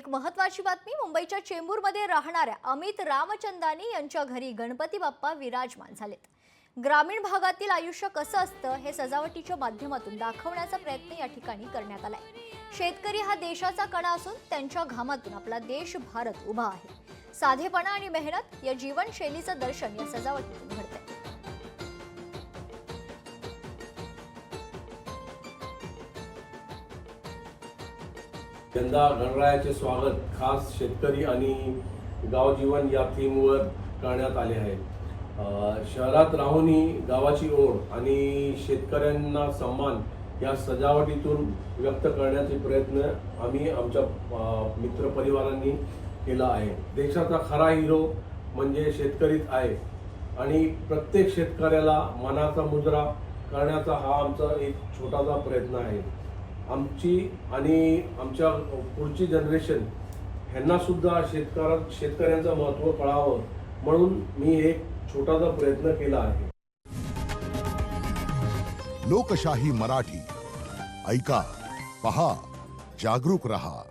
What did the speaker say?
एक महत्त्वाची बातमी. मुंबईच्या चेंबूरमध्ये राहणाऱ्या अमित रामचंदानी यांच्या घरी गणपती बाप्पा विराजमान झालेत. ग्रामीण भागातील आयुष्य कसं असतं हे सजावटीच्या माध्यमातून दाखवण्याचा प्रयत्न या ठिकाणी करण्यात आलाय. शेतकरी हा देशाचा कणा असून त्यांच्या घामातून आपला देश भारत उभा आहे. साधेपणा आणि मेहनत या जीवनशैलीचं दर्शन या सजावटीतून घडतंय. यंदा गणरायाचे स्वागत खास शेतकरी आणि गाव जीवन या थीमवर करण्यात आले आहे. शहरात राहूनही गावाची ओढ आणि शेतकऱ्यांना सन्मान या सजावटीतून व्यक्त करण्याचे प्रयत्न आम्ही आमच्या मित्रपरिवारांनी केला आहे. देशाचा खरा हिरो म्हणजे शेतकरीच आहे आणि प्रत्येक शेतकऱ्याला मानाचा मुजरा करण्याचा हा आमचा एक छोटासा प्रयत्न आहे. आमची आणि आमच्या पुढची जनरेशन ह्यांना सुद्धा शेतकऱ्यांचं महत्त्व कळावं म्हणून मी एक छोटासा प्रयत्न केला आहे. लोकशाही मराठी ऐका, पहा, जागरूक रहा.